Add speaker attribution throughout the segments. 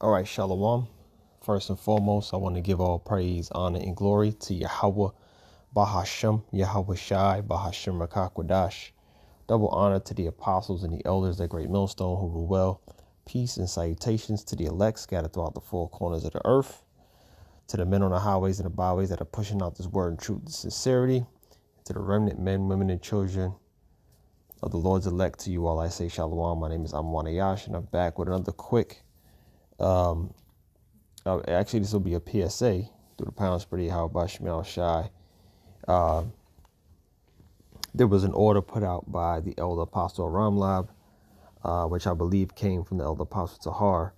Speaker 1: All right, Shalom. First and foremost, I want to give all praise, honor, and glory to Yahawah, Bahasham, Yahawashi, Bahasham Rakakwadash. Double honor to the apostles and the elders at Great Millstone who rule well. Peace and salutations to the elect scattered throughout the four corners of the earth. To the men on the highways and the byways that are pushing out this word and truth and sincerity. To the remnant men, women, and children of the Lord's elect, to you all I say Shalom. My name is Ahmawan Ahyash, and I'm back with another quick actually, this will be a PSA through the pound spread Yahawashi Shy. There was an order put out by the elder apostle Ramlab, which I believe came from the elder apostle Tahar,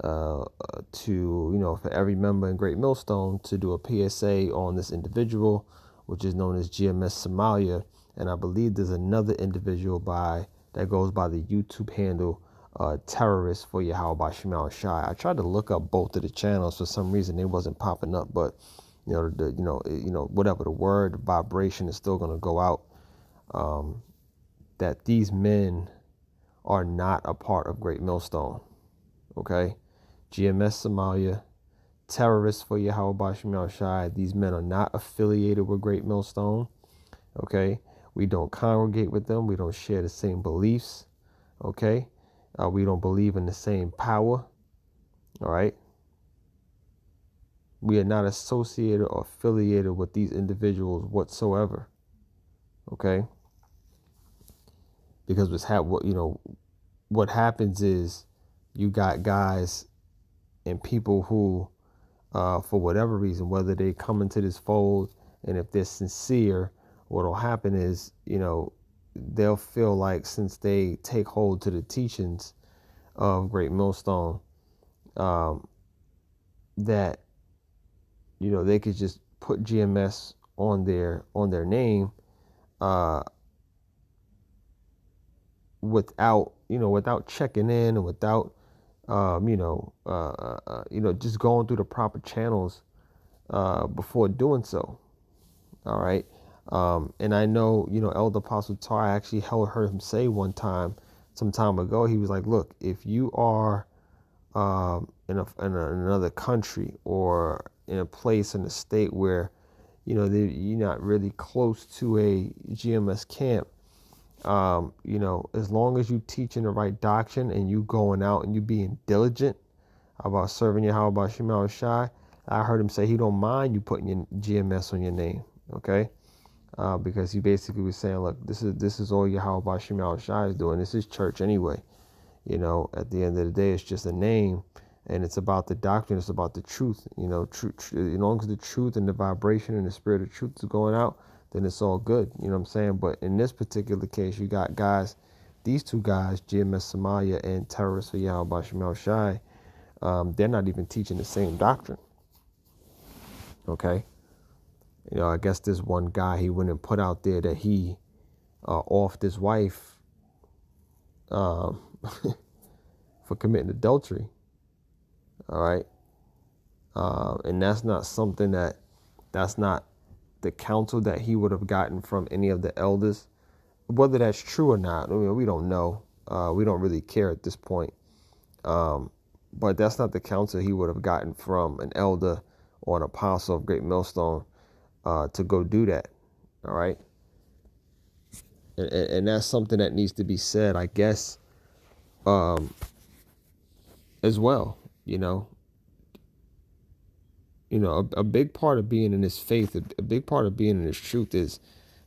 Speaker 1: to, for every member in Great Millstone to do a PSA on this individual, which is known as GMS Somalia. And I believe there's another individual that goes by the YouTube handle terrorist for Yahawashi Shy. I tried to look up both of the channels. For some reason, they wasn't popping up, but whatever the word vibration is still going to go out. That these men are not a part of Great Millstone. Okay, GMS Somalia, terrorists for Yahawashi Shy. These men are not affiliated with Great Millstone. Okay, we don't congregate with them. We don't share the same beliefs. Okay. We don't believe in the same power. All right. We are not associated or affiliated with these individuals whatsoever. Okay. Because what happens is you got guys and people who, for whatever reason, whether they come into this fold and if they're sincere, what'll happen is, they'll feel like since they take hold to the teachings of Great Millstone, that they could just put GMS on their name, without checking in and without just going through the proper channels before doing so. All right. And I know, Elder Apostle Tar, I actually heard him say some time ago, he was like, look, if you are in another country or in a place in a state where, you're not really close to a GMS camp, as long as you teaching the right doctrine and you going out and you being diligent about serving Yahawashi Shy, I heard him say he don't mind you putting your GMS on your name. Okay. Because he basically was saying, look, this is all Yahawashi Shy is doing. This is church anyway. At the end of the day, it's just a name, and it's about the doctrine. It's about the truth. As long as the truth and the vibration and the spirit of truth is going out, then it's all good. You know what I'm saying? But in this particular case, you got these two guys, GMS Somalia and terrorists for Yahawashi Shy. They're not even teaching the same doctrine. Okay. I guess this one guy, he went and put out there that he offed his wife for committing adultery. All right. And that's not something that's not the counsel that he would have gotten from any of the elders. Whether that's true or not, we don't know. We don't really care at this point. But that's not the counsel he would have gotten from an elder or an apostle of Great Millstone. To go do that. All right. And that's something that needs to be said, I guess, as well. A big part of being in this faith, a big part of being in this truth is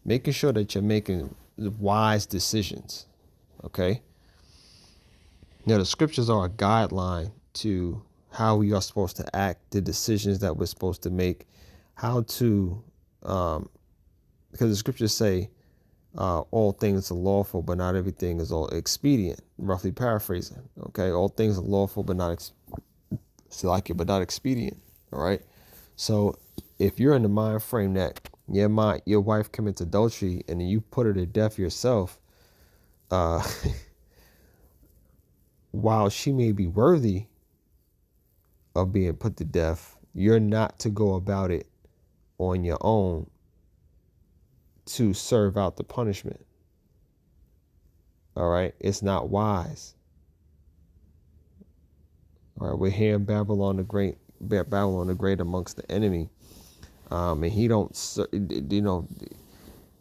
Speaker 1: making sure that you're making wise decisions. Okay. Now, the scriptures are a guideline to how we are supposed to act, the decisions that we're supposed to make, how to, because the scriptures say all things are lawful, but not everything is all expedient, roughly paraphrasing. Okay. All things are lawful, but not expedient. All right. So if you're in the mind frame that your wife commits adultery and then you put her to death yourself, while she may be worthy of being put to death, you're not to go about it on your own to serve out the punishment. All right. It's not wise. All right, we're here in Babylon the Great amongst the enemy. And he don't,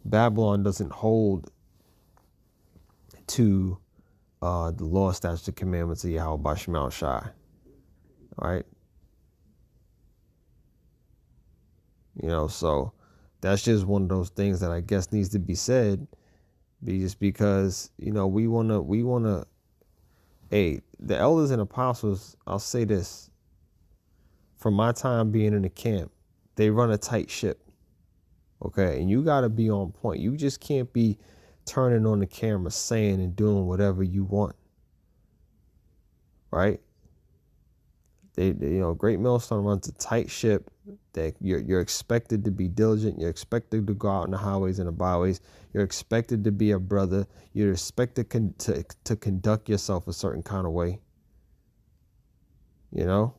Speaker 1: Babylon doesn't hold to the law, statutes, and commandments of Yahweh Bashmal Shai. All right. So that's just one of those things that I guess needs to be said, just because, we wanna, hey, the elders and apostles, I'll say this, from my time being in the camp, they run a tight ship. Okay. And you got to be on point. You just can't be turning on the camera, saying and doing whatever you want. Right. Great Millstone runs a tight ship. That you're expected to be diligent. You're expected to go out in the highways and the byways. You're expected to be a brother. You're expected to conduct yourself a certain kind of way. You're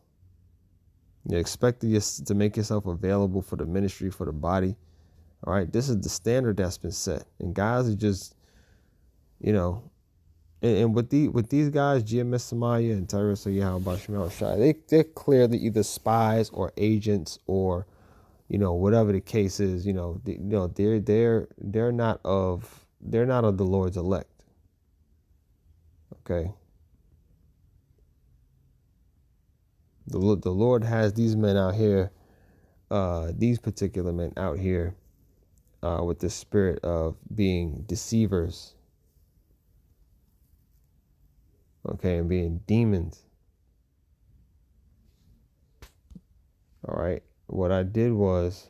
Speaker 1: expected to make yourself available for the ministry, for the body. All right, this is the standard that's been set, and guys are just, and with these guys, GMS Somalia and terrorists of Yahawah, they're clearly either spies or agents or, whatever the case is. They're not of the Lord's elect. Okay. The Lord has these men out here, these particular men out here, with the spirit of being deceivers. Okay, and being demons. All right. What I did was,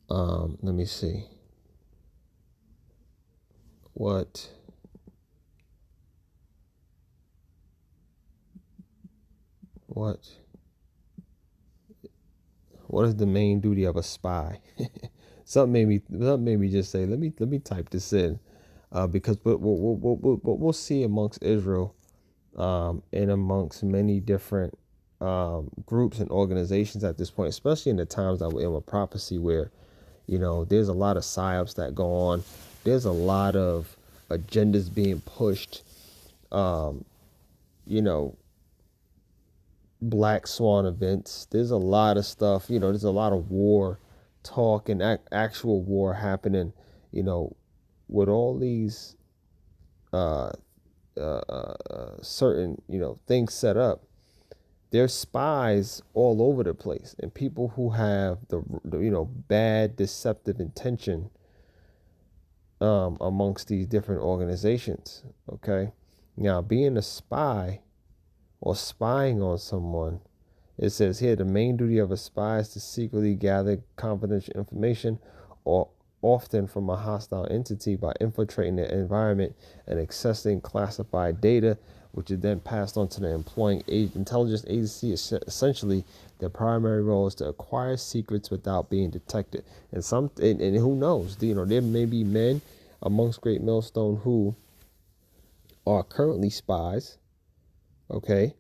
Speaker 1: let me see. What is the main duty of a spy? Something made me just say, let me type this in, because we'll see amongst Israel, and amongst many different groups and organizations at this point, especially in the times that we're in with prophecy, where there's a lot of psyops that go on. There's a lot of agendas being pushed. Black swan events. There's a lot of stuff. There's a lot of war talk and actual war happening, with all these certain things set up. There's spies all over the place, and people who have the bad deceptive intention amongst these different organizations. Okay, now being a spy or spying on someone, it says here, the main duty of a spy is to secretly gather confidential information, or often from a hostile entity, by infiltrating their environment and accessing classified data, which is then passed on to the employing intelligence agency. Essentially, their primary role is to acquire secrets without being detected. And who knows? There may be men amongst Great Millstone who are currently spies. Okay.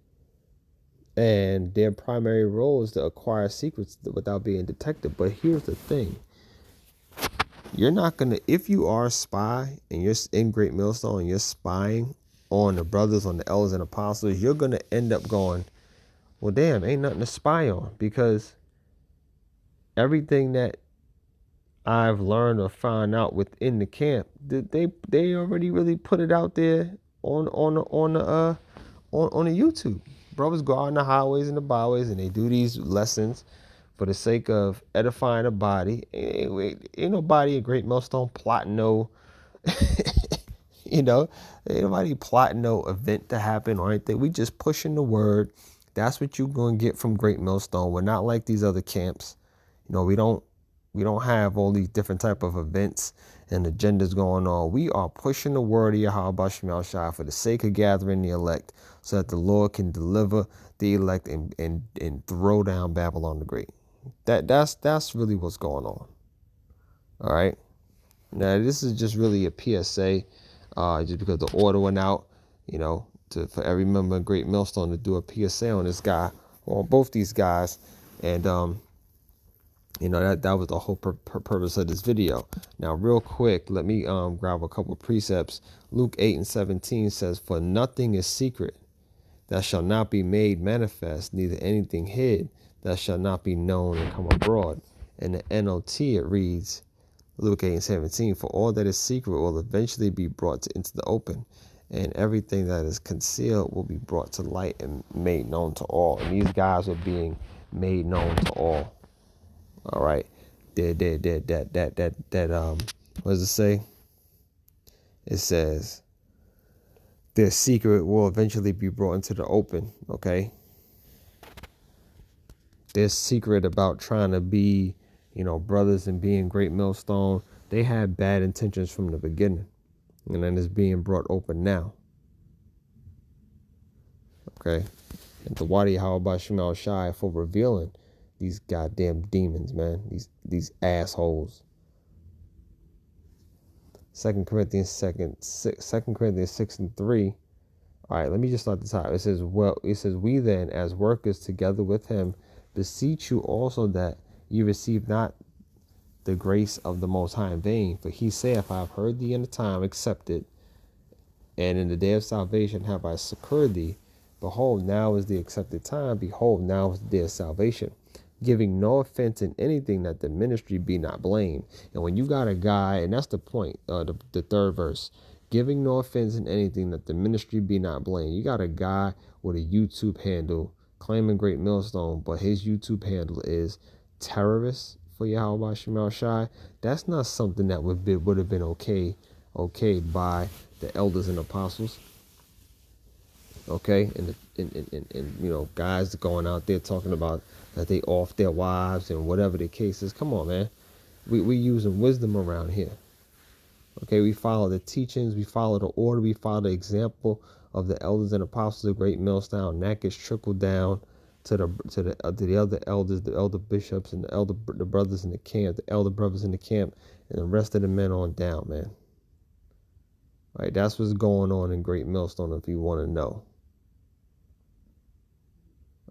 Speaker 1: And their primary role is to acquire secrets without being detected. But here's the thing. You're not going to, if you are a spy and you're in Great Millstone and you're spying on the brothers, on the elders and apostles, you're going to end up going, well, damn, ain't nothing to spy on, because everything that I've learned or found out within the camp, they already really put it out there on the YouTube. Brothers go out in the highways and the byways and they do these lessons for the sake of edifying the body. Ain't nobody in Great Millstone plotting no, ain't nobody plotting no event to happen or anything. We just pushing the word. That's what you're going to get from Great Millstone. We're not like these other camps. We don't have all these different type of events and agendas going on. We are pushing the word of Yahawah for the sake of gathering the elect, so that the Lord can deliver the elect and throw down Babylon the Great. That's really what's going on. All right. Now this is just really a PSA, just because the order went out, for every member of Great Millstone to do a PSA on this guy, or on both these guys, and You know, that was the whole purpose of this video. Now, real quick, let me grab a couple of precepts. Luke 8:17 says, "For nothing is secret that shall not be made manifest, neither anything hid that shall not be known and come abroad." In the NLT, it reads, Luke 8:17, "For all that is secret will eventually be brought into the open, and everything that is concealed will be brought to light and made known to all." And these guys are being made known to all. All right. What does it say? It says their secret will eventually be brought into the open. Okay. Their secret about trying to be, brothers and being Great Millstone, they had bad intentions from the beginning. And then it's being brought open now. Okay. And the Wadi Yahawah Shemal Shai for revealing these goddamn demons, man. These assholes. 2 Corinthians 6:3. All right, let me just start the top. It says, "We then, as workers together with him, beseech you also that you receive not the grace of the Most High in vain. For he saith, I have heard thee in the time accepted, and in the day of salvation have I succored thee. Behold, now is the accepted time. Behold, now is the day of salvation. Giving no offense in anything, that the ministry be not blamed." And when you got a guy, and that's the point, the third verse, giving no offense in anything, that the ministry be not blamed. You got a guy with a YouTube handle claiming Great Millstone, but his YouTube handle is terrorist for Yahweh Shemal Shai. That's not something that would have been okayed by the elders and apostles. Okay, and guys going out there talking about that they off their wives and whatever the case is. Come on, man. We using wisdom around here. Okay, we follow the teachings, we follow the order, we follow the example of the elders and apostles of Great Millstone, and that gets trickled down to the other elders, the elder bishops, and the brothers in the camp, the elder brothers in the camp, and the rest of the men on down, man. All right, that's what's going on in Great Millstone if you want to know.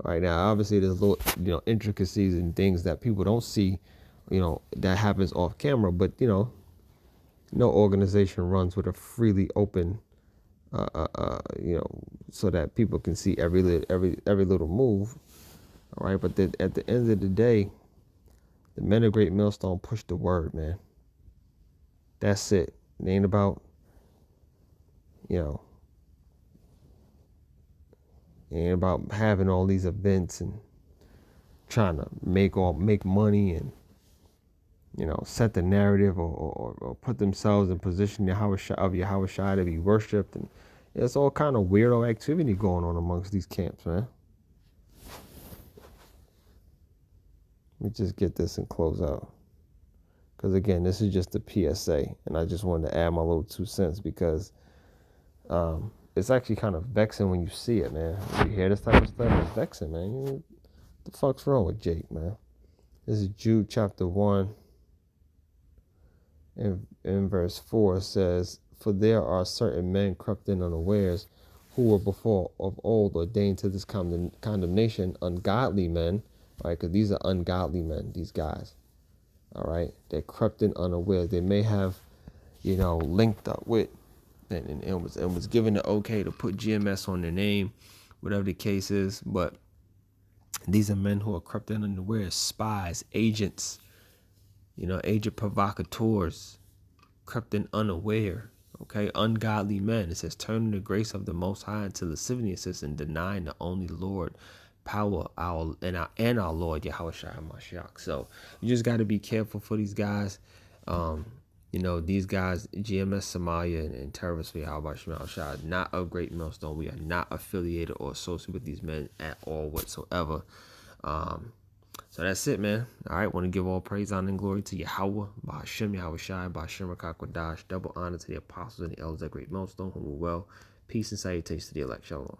Speaker 1: All right, now obviously there's little intricacies and things that people don't see, that happens off camera, but no organization runs with a freely open, so that people can see every little move. All right, but at the end of the day, the men of Great Millstone push the word, man. That's it. It ain't about, it ain't about having all these events and trying to make money and set the narrative or put themselves in position of Yahawashi to be worshipped, and there's all kind of weirdo activity going on amongst these camps, man. Let me just get this and close out, because again, this is just a PSA, and I just wanted to add my little 2 cents because it's actually kind of vexing when you see it, man. When you hear this type of stuff, it's vexing, man. What the fuck's wrong with Jake, man? This is Jude chapter 1. In verse 4 says, "For there are certain men crept in unawares, who were before of old ordained to this condemnation, ungodly men." All right, because these are ungodly men, these guys. All right, they crept in unawares. They may have, linked up with, and was given the okay to put GMS on their name, whatever the case is. But these are men who are crept in unawares, spies, agents. Agent provocateurs, crept in unaware, okay, ungodly men. It says, turning the grace of the Most High into lasciviousness and denying the only Lord, power, our Lord Yahawashi Mashiach. So you just got to be careful for these guys. These guys, GMS Somalia and terrorists for Yahweh Shemal Shai, not a Great Millstone. We are not affiliated or associated with these men at all whatsoever. So that's it, man. All right, want to give all praise, honor, and glory to Yahawah, Bahashem, Yahawashi, Bahashem, Rakakwadash. Double honor to the apostles and the elders of Great Millstone, who were well. Peace and salutations to the elect. Shalom.